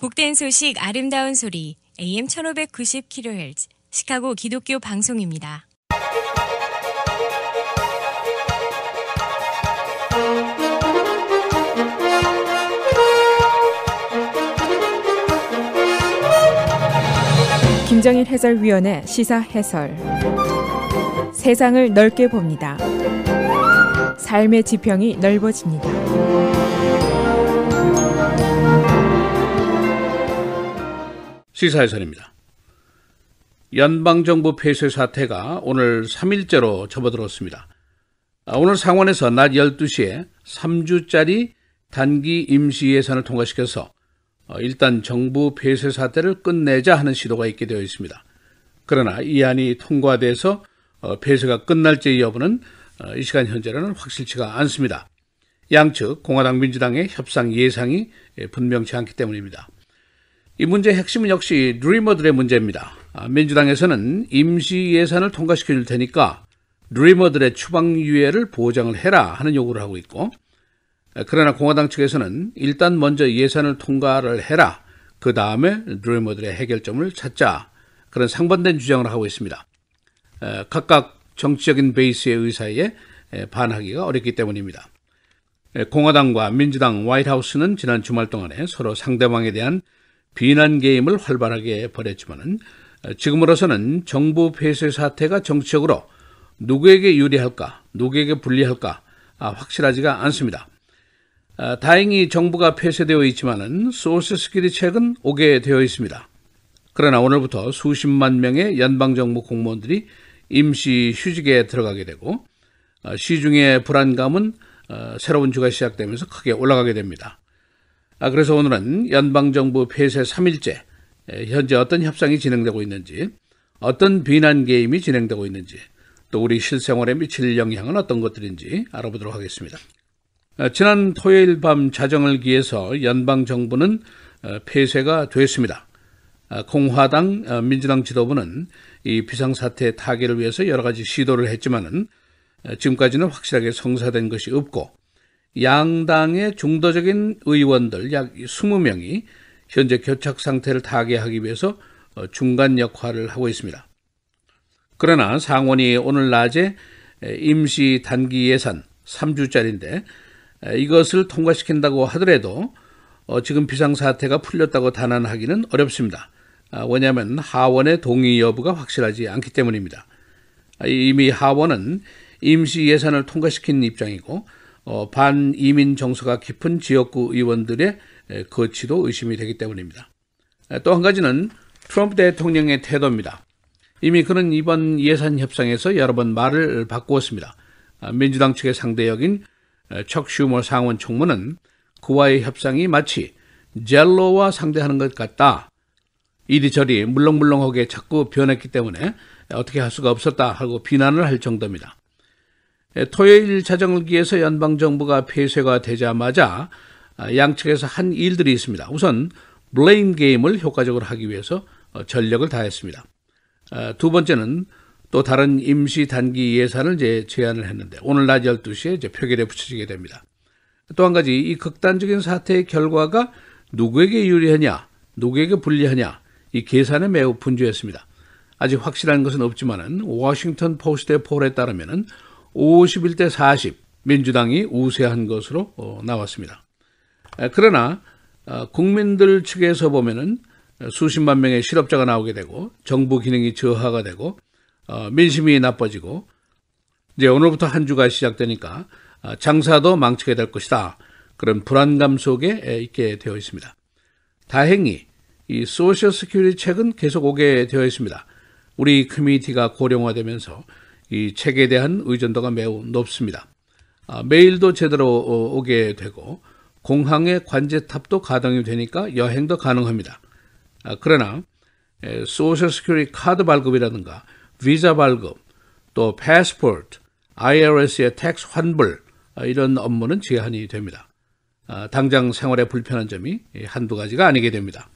복된 소식 아름다운 소리 AM 1590kHz 시카고 기독교 방송입니다. 김정일 해설위원의 시사 해설. 세상을 넓게 봅니다. 삶의 지평이 넓어집니다. 시사해설입니다. 연방정부 폐쇄 사태가 오늘 3일째로 접어들었습니다. 오늘 상원에서 낮 12시에 3주짜리 단기 임시 예산을 통과시켜서 일단 정부 폐쇄 사태를 끝내자 하는 시도가 있게 되어 있습니다. 그러나 이 안이 통과돼서 폐쇄가 끝날지 여부는 이 시간 현재로는 확실치가 않습니다. 양측 공화당 민주당의 협상 예상이 분명치 않기 때문입니다. 이 문제의 핵심은 역시 드리머들의 문제입니다. 민주당에서는 임시 예산을 통과시켜 줄 테니까 드리머들의 추방 유예를 보장을 해라 하는 요구를 하고 있고, 그러나 공화당 측에서는 일단 먼저 예산을 통과를 해라, 그 다음에 드리머들의 해결점을 찾자, 그런 상반된 주장을 하고 있습니다. 각각 정치적인 베이스의 의사에 반하기가 어렵기 때문입니다. 공화당과 민주당 화이트하우스는 지난 주말 동안에 서로 상대방에 대한 비난 게임을 활발하게 벌였지만은 지금으로서는 정부 폐쇄 사태가 정치적으로 누구에게 유리할까, 누구에게 불리할까 확실하지가 않습니다. 다행히 정부가 폐쇄되어 있지만은 소셜 시큐리티 책은 오게 되어 있습니다. 그러나 오늘부터 수십만 명의 연방정부 공무원들이 임시 휴직에 들어가게 되고, 시중의 불안감은 새로운 주가 시작되면서 크게 올라가게 됩니다. 그래서 오늘은 연방정부 폐쇄 3일째, 현재 어떤 협상이 진행되고 있는지, 어떤 비난 게임이 진행되고 있는지, 또 우리 실생활에 미칠 영향은 어떤 것들인지 알아보도록 하겠습니다. 지난 토요일 밤 자정을 기해서 연방정부는 폐쇄가 됐습니다. 공화당, 민주당 지도부는 이 비상사태 타개를 위해서 여러 가지 시도를 했지만은 지금까지는 확실하게 성사된 것이 없고, 양당의 중도적인 의원들 약 20명이 현재 교착 상태를 타개하기 위해서 중간 역할을 하고 있습니다. 그러나 상원이 오늘 낮에 임시 단기 예산 3주짜리인데 이것을 통과시킨다고 하더라도 지금 비상사태가 풀렸다고 단언하기는 어렵습니다. 왜냐하면 하원의 동의 여부가 확실하지 않기 때문입니다. 이미 하원은 임시 예산을 통과시킨 입장이고, 반이민 정서가 깊은 지역구 의원들의 거취도 의심이 되기 때문입니다. 또 한 가지는 트럼프 대통령의 태도입니다. 이미 그는 이번 예산 협상에서 여러 번 말을 바꾸었습니다. 민주당 측의 상대역인 척 슈머 상원 총무는 그와의 협상이 마치 젤로와 상대하는 것 같다, 이리저리 물렁물렁하게 자꾸 변했기 때문에 어떻게 할 수가 없었다 하고 비난을 할 정도입니다. 토요일 자정을 기해서 연방정부가 폐쇄가 되자마자 양측에서 한 일들이 있습니다. 우선 블레임 게임을 효과적으로 하기 위해서 전력을 다했습니다. 두 번째는 또 다른 임시 단기 예산을 제안을 했는데 오늘 낮 12시에 표결에 붙여지게 됩니다. 또 한 가지, 이 극단적인 사태의 결과가 누구에게 유리하냐, 누구에게 불리하냐, 이 계산에 매우 분주했습니다. 아직 확실한 것은 없지만은 워싱턴 포스트의 폴에 따르면은 51대 40 민주당이 우세한 것으로 나왔습니다. 그러나 국민들 측에서 보면은 수십만 명의 실업자가 나오게 되고, 정부 기능이 저하가 되고, 민심이 나빠지고, 이제 오늘부터 한 주가 시작되니까 장사도 망치게 될 것이다, 그런 불안감 속에 있게 되어 있습니다. 다행히 이 소셜 시큐리티 책은 계속 오게 되어 있습니다. 우리 커뮤니티가 고령화되면서 이 책에 대한 의존도가 매우 높습니다. 메일도 제대로 오게 되고, 공항의 관제탑도 가동이 되니까 여행도 가능합니다. 그러나 소셜 시큐리티 카드 발급이라든가 비자 발급, 또 패스포트, IRS의 텍스 환불, 이런 업무는 제한이 됩니다. 당장 생활에 불편한 점이 한두 가지가 아니게 됩니다.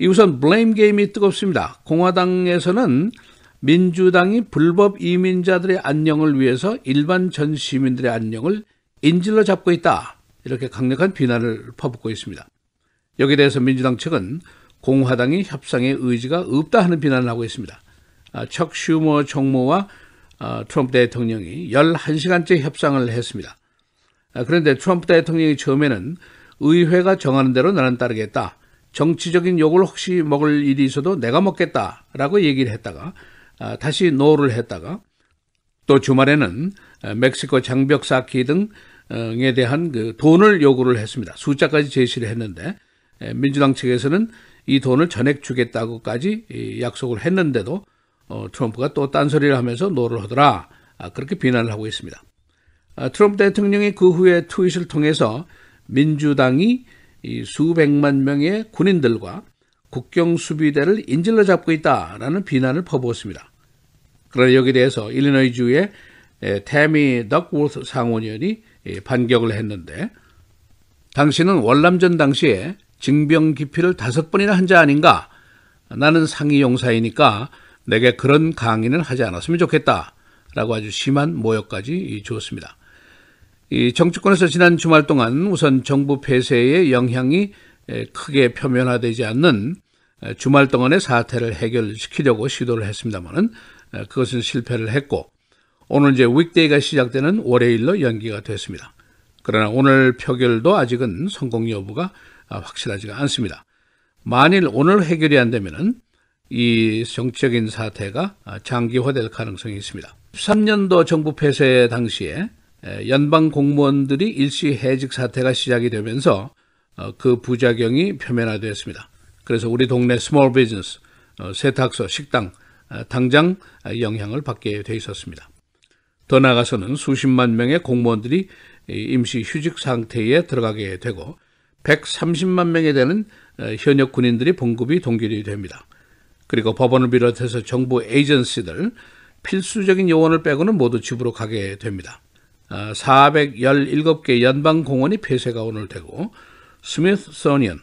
우선 블레임 게임이 뜨겁습니다. 공화당에서는 민주당이 불법 이민자들의 안녕을 위해서 일반 전 시민들의 안녕을 인질로 잡고 있다, 이렇게 강력한 비난을 퍼붓고 있습니다. 여기에 대해서 민주당 측은 공화당이 협상의 의지가 없다 하는 비난을 하고 있습니다. 척 슈머 총무와 트럼프 대통령이 11시간째 협상을 했습니다. 그런데 트럼프 대통령이 처음에는 의회가 정하는 대로 나는 따르겠다. 정치적인 욕을 혹시 먹을 일이 있어도 내가 먹겠다라고 얘기를 했다가 다시 노를 했다가 또 주말에는 멕시코 장벽 쌓기 등에 대한 그 돈을 요구를 했습니다. 숫자까지 제시를 했는데 민주당 측에서는 이 돈을 전액 주겠다고까지 약속을 했는데도 트럼프가 또 딴소리를 하면서 노를 하더라. 그렇게 비난을 하고 있습니다. 트럼프 대통령이 그 후에 트윗을 통해서 민주당이 이 수백만 명의 군인들과 국경 수비대를 인질로 잡고 있다라는 비난을 퍼부었습니다. 그러나 여기에 대해서 일리노이주의 태미 덕워스 상원의원이 반격을 했는데 당신은 월남전 당시에 징병 기피를 5번이나 한 자 아닌가? 나는 상위 용사이니까 내게 그런 강의는 하지 않았으면 좋겠다라고 아주 심한 모욕까지 주었습니다. 이 정치권에서 지난 주말 동안 우선 정부 폐쇄의 영향이 크게 표면화되지 않는 주말 동안의 사태를 해결시키려고 시도를 했습니다만은 그것은 실패를 했고 오늘 이제 윅데이가 시작되는 월요일로 연기가 됐습니다. 그러나 오늘 표결도 아직은 성공 여부가 확실하지가 않습니다. 만일 오늘 해결이 안 되면은 이 정치적인 사태가 장기화될 가능성이 있습니다. 13년도 정부 폐쇄 당시에 연방 공무원들이 일시 해직 사태가 시작이 되면서 그 부작용이 표면화되었습니다. 그래서 우리 동네 스몰 비즈니스, 세탁소, 식당 당장 영향을 받게 돼 있었습니다. 더 나아가서는 수십만 명의 공무원들이 임시 휴직 상태에 들어가게 되고 130만 명에 되는 현역 군인들이 봉급이 동결이 됩니다. 그리고 법원을 비롯해서 정부 에이전시들 필수적인 요원을 빼고는 모두 집으로 가게 됩니다. 417개 연방 공원이 폐쇄가 오늘 되고 스미소니언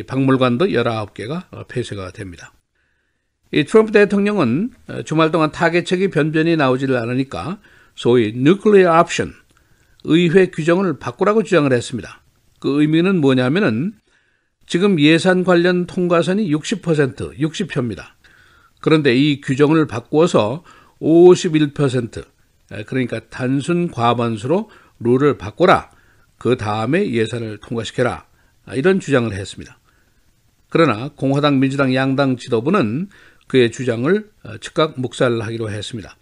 박물관도 19개가 폐쇄가 됩니다. 이 트럼프 대통령은 주말 동안 타개책이 변변히 나오지를 않으니까 소위 nuclear option, 의회 규정을 바꾸라고 주장을 했습니다. 그 의미는 뭐냐면은 지금 예산 관련 통과선이 60표입니다. 그런데 이 규정을 바꾸어서 51%, 그러니까 단순 과반수로 룰을 바꿔라. 그 다음에 예산을 통과시켜라. 이런 주장을 했습니다. 그러나 공화당, 민주당 양당 지도부는 그의 주장을 즉각 묵살하기로 했습니다.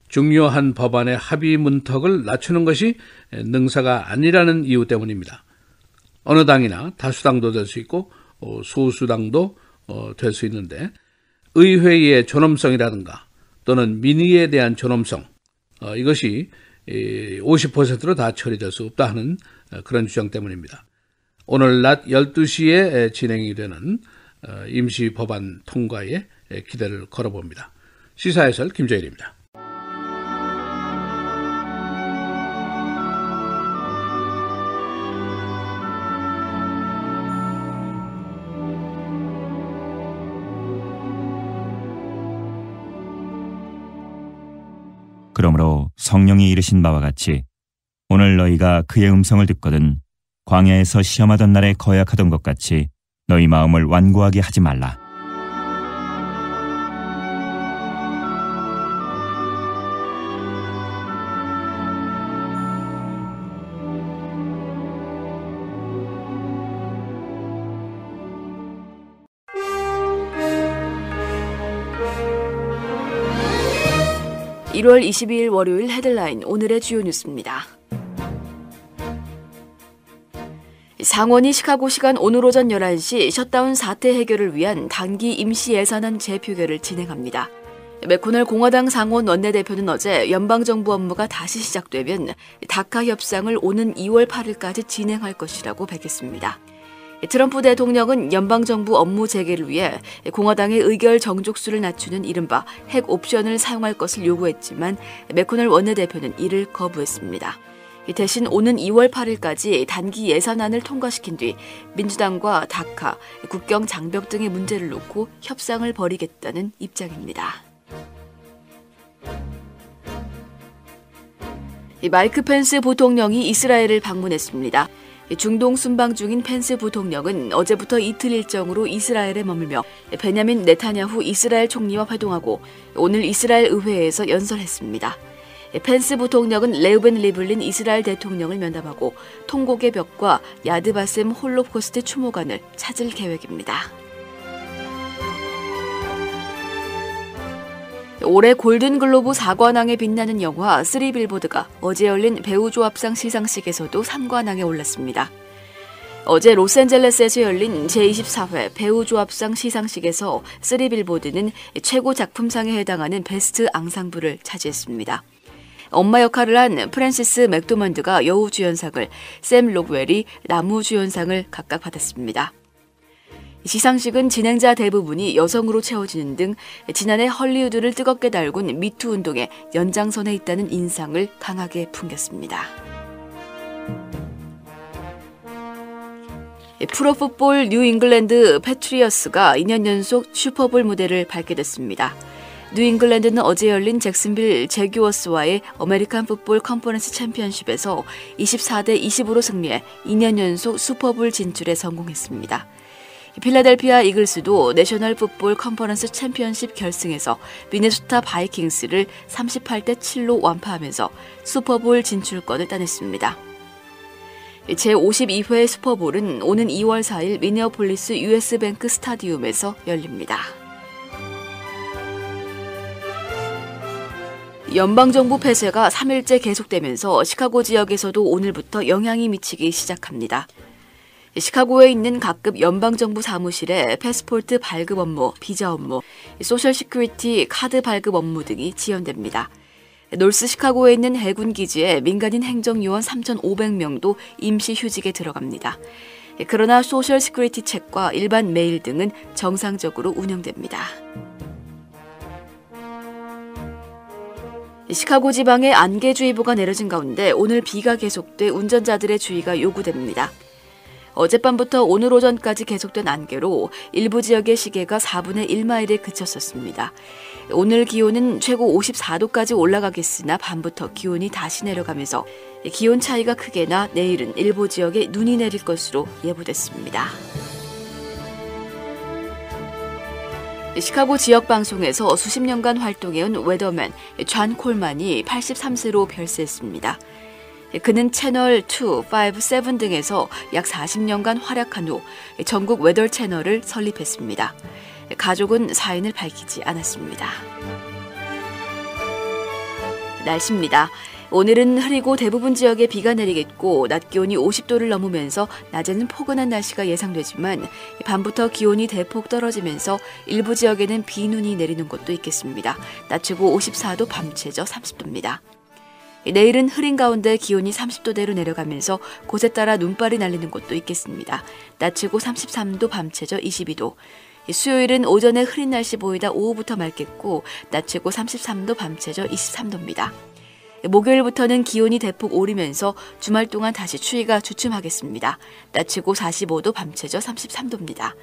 중요한 법안의 합의 문턱을 낮추는 것이 능사가 아니라는 이유 때문입니다. 어느 당이나 다수당도 될 수 있고 소수당도 될 수 있는데 의회의 존엄성이라든가 또는 민의에 대한 존엄성, 이것이 50%로 다 처리될 수 없다 하는 그런 주장 때문입니다. 오늘 낮 12시에 진행이 되는 임시 법안 통과에 기대를 걸어봅니다. 시사해설 김정일입니다. 그러므로 성령이 이르신 바와 같이 오늘 너희가 그의 음성을 듣거든 광야에서 시험하던 날에 거역하던 것 같이 너희 마음을 완고하게 하지 말라. (1월 22일) 월요일 헤드라인 오늘의 주요 뉴스입니다. 상원이 시카고 시간 오늘 오전 11시 셧다운 사태 해결을 위한 단기 임시 예산안 재표결을 진행합니다. 맥코넬 공화당 상원 원내대표는 어제 연방정부 업무가 다시 시작되면 다카 협상을 오는 2월 8일까지 진행할 것이라고 밝혔습니다. 트럼프 대통령은 연방정부 업무 재개를 위해 공화당의 의결 정족수를 낮추는 이른바 핵 옵션을 사용할 것을 요구했지만 맥코넬 원내대표는 이를 거부했습니다. 대신 오는 2월 8일까지 단기 예산안을 통과시킨 뒤 민주당과 다카, 국경 장벽 등의 문제를 놓고 협상을 벌이겠다는 입장입니다. 마이크 펜스 부통령이 이스라엘을 방문했습니다. 중동 순방 중인 펜스 부통령은 어제부터 이틀 일정으로 이스라엘에 머물며 베냐민 네타냐후 이스라엘 총리와 회동하고 오늘 이스라엘 의회에서 연설했습니다. 펜스 부통령은 레우벤 리블린 이스라엘 대통령을 면담하고 통곡의 벽과 야드바셈 홀로코스트 추모관을 찾을 계획입니다. 올해 골든글로브 4관왕에 빛나는 영화 3빌보드가 어제 열린 배우조합상 시상식에서도 3관왕에 올랐습니다. 어제 로스앤젤레스에서 열린 제24회 배우조합상 시상식에서 3빌보드는 최고 작품상에 해당하는 베스트 앙상블을 차지했습니다. 엄마 역할을 한 프랜시스 맥도먼드가 여우주연상을, 샘 록웰이 나무주연상을 각각 받았습니다. 시상식은 진행자 대부분이 여성으로 채워지는 등 지난해 헐리우드를 뜨겁게 달군 미투 운동의 연장선에 있다는 인상을 강하게 풍겼습니다. 프로풋볼 뉴잉글랜드 패트리어스가 2년 연속 슈퍼볼 무대를 밟게 됐습니다. 뉴잉글랜드는 어제 열린 잭슨빌 제규어스와의 아메리칸 풋볼 컨퍼런스 챔피언십에서 24대 20으로 승리해 2년 연속 슈퍼볼 진출에 성공했습니다. 필라델피아 이글스도 내셔널 풋볼 컨퍼런스 챔피언십 결승에서 미네소타 바이킹스를 38대 7로 완파하면서 슈퍼볼 진출권을 따냈습니다. 제52회 슈퍼볼은 오는 2월 4일 미네어폴리스 US뱅크 스타디움에서 열립니다. 연방정부 폐쇄가 3일째 계속되면서 시카고 지역에서도 오늘부터 영향이 미치기 시작합니다. 시카고에 있는 각급 연방정부 사무실에 패스포트 발급 업무, 비자 업무, 소셜 시큐리티 카드 발급 업무 등이 지연됩니다. 놀스 시카고에 있는 해군 기지에 민간인 행정요원 3,500명도 임시 휴직에 들어갑니다. 그러나 소셜 시큐리티 책과 일반 메일 등은 정상적으로 운영됩니다. 시카고 지방에 안개주의보가 내려진 가운데 오늘 비가 계속돼 운전자들의 주의가 요구됩니다. 어젯밤부터 오늘 오전까지 계속된 안개로 일부 지역의 시계가 4분의 1마일에 그쳤었습니다. 오늘 기온은 최고 54도까지 올라가겠으나 밤부터 기온이 다시 내려가면서 기온 차이가 크게 나 내일은 일부 지역에 눈이 내릴 것으로 예보됐습니다. 시카고 지역 방송에서 수십 년간 활동해온 웨더맨 존 콜만이 83세로 별세했습니다. 그는 채널 2, 5, 7 등에서 약 40년간 활약한 후 전국 웨더 채널을 설립했습니다. 가족은 사인을 밝히지 않았습니다. 날씨입니다. 오늘은 흐리고 대부분 지역에 비가 내리겠고 낮 기온이 50도를 넘으면서 낮에는 포근한 날씨가 예상되지만 밤부터 기온이 대폭 떨어지면서 일부 지역에는 비눈이 내리는 곳도 있겠습니다. 낮 최고 54도, 밤 최저 30도입니다. 내일은 흐린 가운데 기온이 30도대로 내려가면서 곳에 따라 눈발이 날리는 곳도 있겠습니다. 낮 최고 33도, 밤 최저 22도. 수요일은 오전에 흐린 날씨 보이다 오후부터 맑겠고 낮 최고 33도, 밤 최저 23도입니다. 목요일부터는 기온이 대폭 오르면서 주말 동안 다시 추위가 주춤하겠습니다. 낮 최고 45도, 밤 최저 33도입니다.